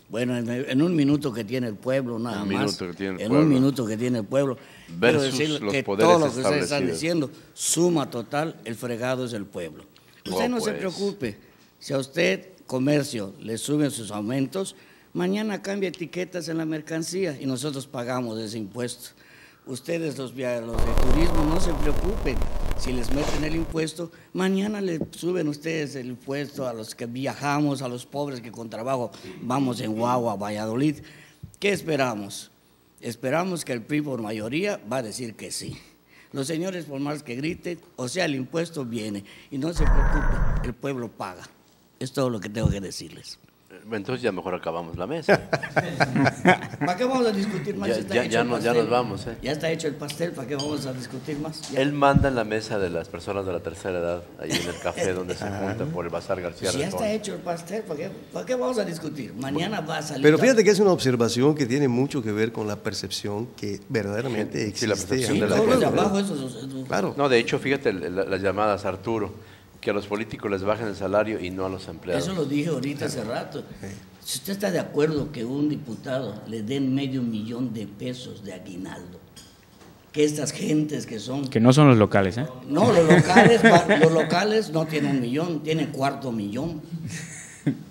Bueno, en un minuto que tiene el pueblo, nada más. En un minuto que tiene el pueblo. Quiero decir que todo lo que ustedes están diciendo, suma total, el fregado es el pueblo. Usted no se preocupe. Si a usted, comercio, le suben sus aumentos, mañana cambia etiquetas en la mercancía y nosotros pagamos ese impuesto. Ustedes, los de turismo, no se preocupen. Si les meten el impuesto, mañana le suben ustedes el impuesto a los que viajamos, a los pobres que con trabajo vamos en guagua a Valladolid. ¿Qué esperamos? Esperamos que el PRI por mayoría va a decir que sí. Los señores, por más que griten, o sea, el impuesto viene. Y no se preocupen, el pueblo paga. Es todo lo que tengo que decirles. Entonces ya mejor acabamos la mesa. ¿Para qué vamos a discutir más? Ya nos vamos. Ya está hecho el pastel, ¿para qué vamos a discutir más? Ya. Él manda en la mesa de las personas de la tercera edad, ahí en el café donde se juntan por el Bazar García. Ya está hecho el pastel, ¿para qué vamos a discutir? Mañana va a salir. Pero fíjate que es una observación que tiene mucho que ver con la percepción que verdaderamente existe. Sí, la percepción de la gente. Claro. No, de hecho, fíjate las llamadas, Arturo, que a los políticos les bajen el salario y no a los empleados. Eso lo dije ahorita hace rato. Si usted está de acuerdo que un diputado le den $500,000 de pesos de aguinaldo, que estas gentes que son... Que no son los locales, ¿eh? No, los locales no tienen 1,000,000, tienen $250,000.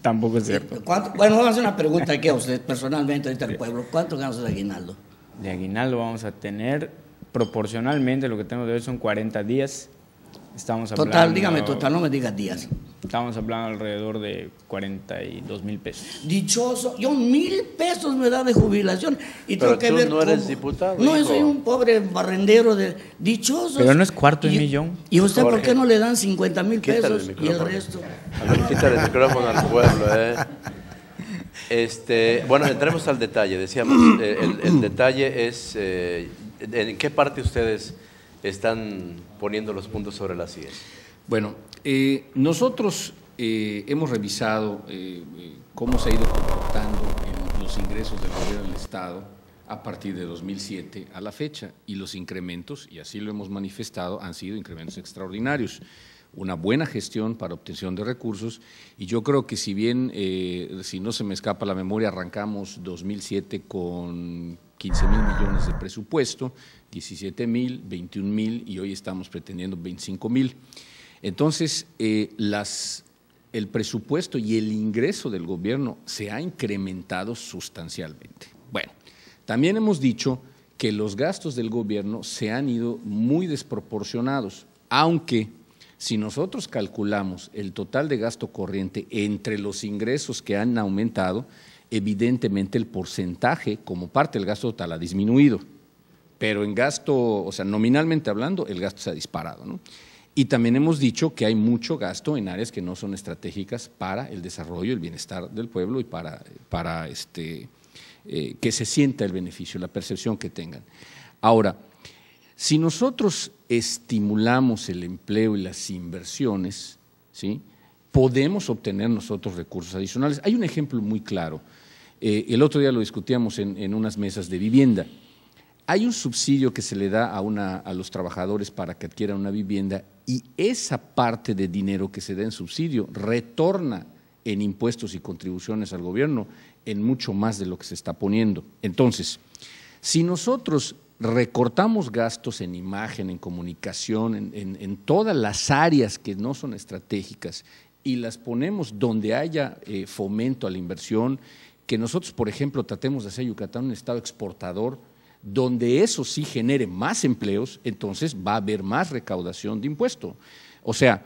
Tampoco es cierto. Bueno, vamos a hacer una pregunta aquí a usted personalmente, ahorita al pueblo. ¿Cuánto ganas de aguinaldo? De aguinaldo vamos a tener, proporcionalmente, lo que tenemos de hoy son 40 días. Estamos hablando, total, dígame total, no me digas días. Estamos hablando alrededor de 42,000 pesos. Dichoso, yo 1,000 pesos me da de jubilación. Y pero tengo que tú ver no eres diputado. No, hijo. soy un pobre barrendero de dichosos. Pero no es $250,000. ¿Y usted Jorge, por qué no le dan 50,000 pesos y el resto? Quítale el micrófono al pueblo, Bueno, entremos al detalle. Decíamos, el detalle es en qué parte ustedes están poniendo los puntos sobre las sillas. Bueno, nosotros hemos revisado cómo se ha ido comportando en los ingresos del gobierno del Estado a partir de 2007 a la fecha, y los incrementos, y así lo hemos manifestado, han sido incrementos extraordinarios. Una buena gestión para obtención de recursos, y yo creo que si bien, si no se me escapa la memoria, arrancamos 2007 con 15,000 millones de presupuesto, 17,000, 21,000 y hoy estamos pretendiendo 25,000. Entonces, el presupuesto y el ingreso del gobierno se ha incrementado sustancialmente. Bueno, también hemos dicho que los gastos del gobierno se han ido muy desproporcionados, aunque si nosotros calculamos el total de gasto corriente entre los ingresos que han aumentado, evidentemente el porcentaje como parte del gasto total ha disminuido, pero en gasto, o sea, nominalmente hablando, el gasto se ha disparado, ¿no? Y también hemos dicho que hay mucho gasto en áreas que no son estratégicas para el desarrollo y el bienestar del pueblo y para que se sienta el beneficio, la percepción que tengan. Ahora, si nosotros estimulamos el empleo y las inversiones, ¿sí?, podemos obtener nosotros recursos adicionales. Hay un ejemplo muy claro. El otro día lo discutíamos en unas mesas de vivienda. Hay un subsidio que se le da a los trabajadores para que adquieran una vivienda, y esa parte de dinero que se da en subsidio retorna en impuestos y contribuciones al gobierno en mucho más de lo que se está poniendo. Entonces, si nosotros recortamos gastos en imagen, en comunicación, en todas las áreas que no son estratégicas, y las ponemos donde haya fomento a la inversión, que nosotros, por ejemplo, tratemos de hacer Yucatán un estado exportador, donde eso sí genere más empleos, entonces va a haber más recaudación de impuesto. O sea,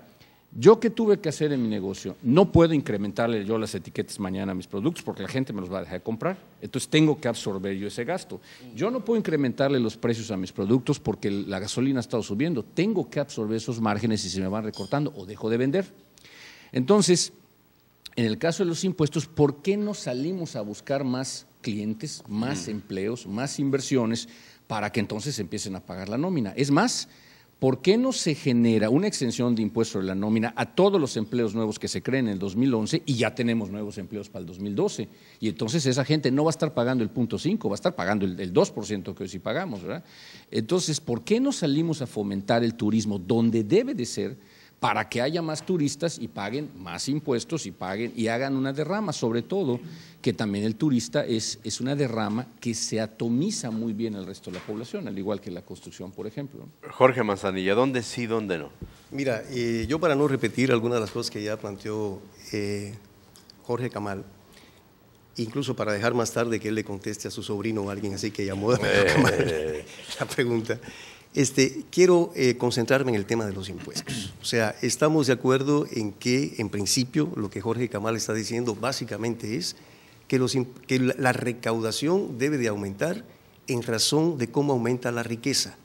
yo que tuve que hacer en mi negocio, no puedo incrementarle yo las etiquetas mañana a mis productos porque la gente me los va a dejar de comprar, entonces tengo que absorber yo ese gasto. Yo no puedo incrementarle los precios a mis productos porque la gasolina ha estado subiendo, tengo que absorber esos márgenes y se me van recortando o dejo de vender. Entonces, en el caso de los impuestos, ¿por qué no salimos a buscar más clientes, más empleos, más inversiones para que entonces empiecen a pagar la nómina? Es más, ¿por qué no se genera una exención de impuesto sobre la nómina a todos los empleos nuevos que se creen en el 2011 y ya tenemos nuevos empleos para el 2012? Y entonces esa gente no va a estar pagando el 0.5, va a estar pagando el 2% que hoy sí pagamos, ¿verdad? Entonces, ¿por qué no salimos a fomentar el turismo donde debe de ser? para que haya más turistas y paguen más impuestos y hagan una derrama, sobre todo que también el turista es una derrama que se atomiza muy bien al resto de la población, al igual que la construcción, por ejemplo. Jorge Manzanilla, ¿dónde sí, dónde no? Mira, yo para no repetir algunas de las cosas que ya planteó Jorge Kamal, incluso para dejar más tarde que él le conteste a su sobrino o a alguien así que llamó la pregunta, quiero concentrarme en el tema de los impuestos. O sea, estamos de acuerdo en que, en principio, lo que Jorge Kamal está diciendo básicamente es que la recaudación debe de aumentar en razón de cómo aumenta la riqueza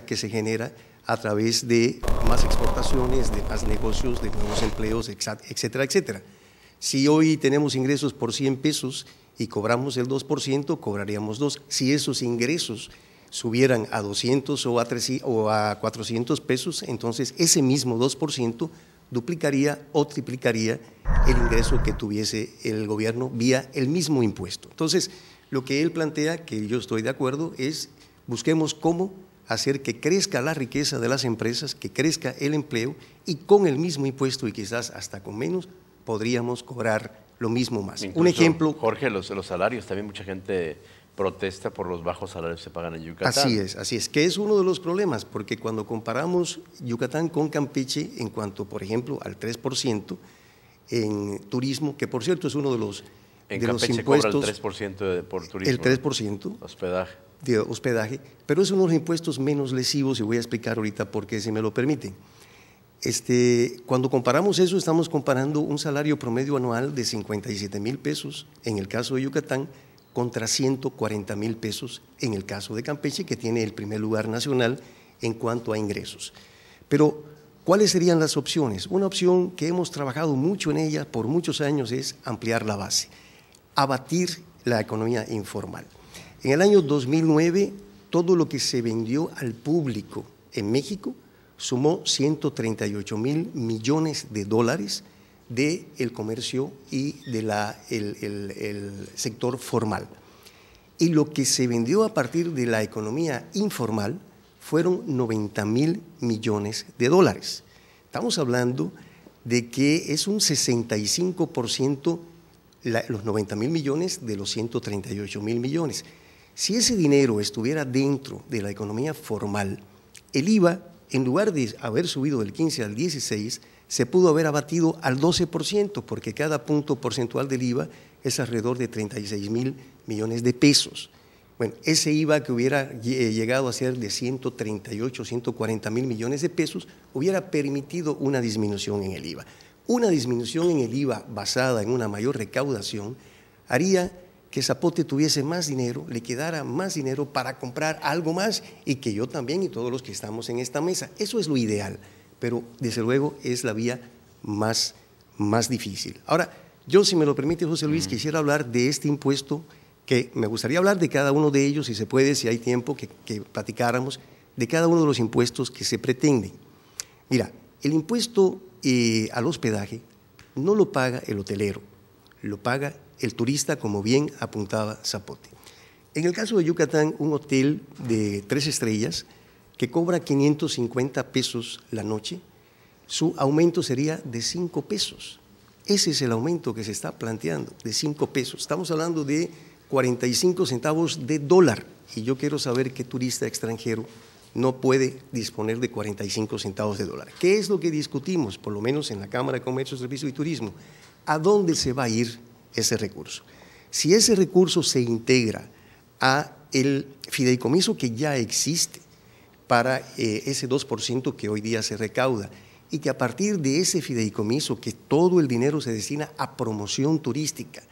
que se genera a través de más exportaciones, de más negocios, de nuevos empleos, etcétera, etcétera. Si hoy tenemos ingresos por 100 pesos y cobramos el 2%, cobraríamos 2. Si esos ingresos subieran a 200 o a 400 pesos, entonces ese mismo 2% duplicaría o triplicaría el ingreso que tuviese el gobierno vía el mismo impuesto. Entonces, lo que él plantea, que yo estoy de acuerdo, es busquemos cómo hacer que crezca la riqueza de las empresas, que crezca el empleo y con el mismo impuesto y quizás hasta con menos podríamos cobrar lo mismo más. Incluso, un ejemplo… Jorge, los salarios, también mucha gente protesta por los bajos salarios que se pagan en Yucatán. Así es, que es uno de los problemas, porque cuando comparamos Yucatán con Campeche en cuanto, por ejemplo, al 3% en turismo, que por cierto es uno de los Campeche impuestos… cobra el 3% por turismo. El 3%. Hospedaje. De hospedaje, pero es uno de los impuestos menos lesivos y voy a explicar ahorita por qué, si me lo permiten. Cuando comparamos eso, estamos comparando un salario promedio anual de 57,000 pesos en el caso de Yucatán contra 140,000 pesos en el caso de Campeche, que tiene el primer lugar nacional en cuanto a ingresos. Pero, ¿cuáles serían las opciones? Una opción que hemos trabajado mucho en ella por muchos años es ampliar la base, abatir la economía informal. En el año 2009, todo lo que se vendió al público en México sumó 138,000 millones de dólares del comercio y el sector formal. Y lo que se vendió a partir de la economía informal fueron 90,000 millones de dólares. Estamos hablando de que es un 65% los 90,000 millones de los 138,000 millones. Si ese dinero estuviera dentro de la economía formal, el IVA, en lugar de haber subido del 15 al 16, se pudo haber abatido al 12%, porque cada punto porcentual del IVA es alrededor de 36,000 millones de pesos. Bueno, ese IVA que hubiera llegado a ser de 138, 140,000 millones de pesos, hubiera permitido una disminución en el IVA. Una disminución en el IVA basada en una mayor recaudación haría que Zapote tuviese más dinero, le quedara más dinero para comprar algo más y que yo también y todos los que estamos en esta mesa. Eso es lo ideal, pero desde luego es la vía más difícil. Ahora, yo, si me lo permite, José Luis, quisiera hablar de este impuesto, que me gustaría hablar de cada uno de ellos, si se puede, si hay tiempo, que platicáramos de cada uno de los impuestos que se pretenden. Mira, el impuesto al hospedaje no lo paga el hotelero, lo paga el turista, como bien apuntaba Zapote. En el caso de Yucatán, un hotel de 3 estrellas que cobra 550 pesos la noche, su aumento sería de 5 pesos. Ese es el aumento que se está planteando, de 5 pesos. Estamos hablando de 45 centavos de dólar, y yo quiero saber qué turista extranjero no puede disponer de 45 centavos de dólar. ¿Qué es lo que discutimos, por lo menos en la Cámara de Comercio, Servicio y Turismo? ¿A dónde se va a ir ese recurso? Si ese recurso se integra a el fideicomiso que ya existe para ese 2% que hoy día se recauda, y que a partir de ese fideicomiso, que todo el dinero se destina a promoción turística,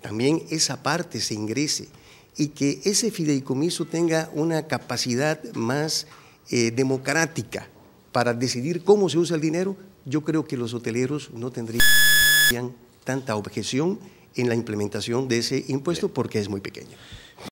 también esa parte se ingrese, y que ese fideicomiso tenga una capacidad más democrática para decidir cómo se usa el dinero, yo creo que los hoteleros no tendrían tanta objeción en la implementación de ese impuesto porque es muy pequeño.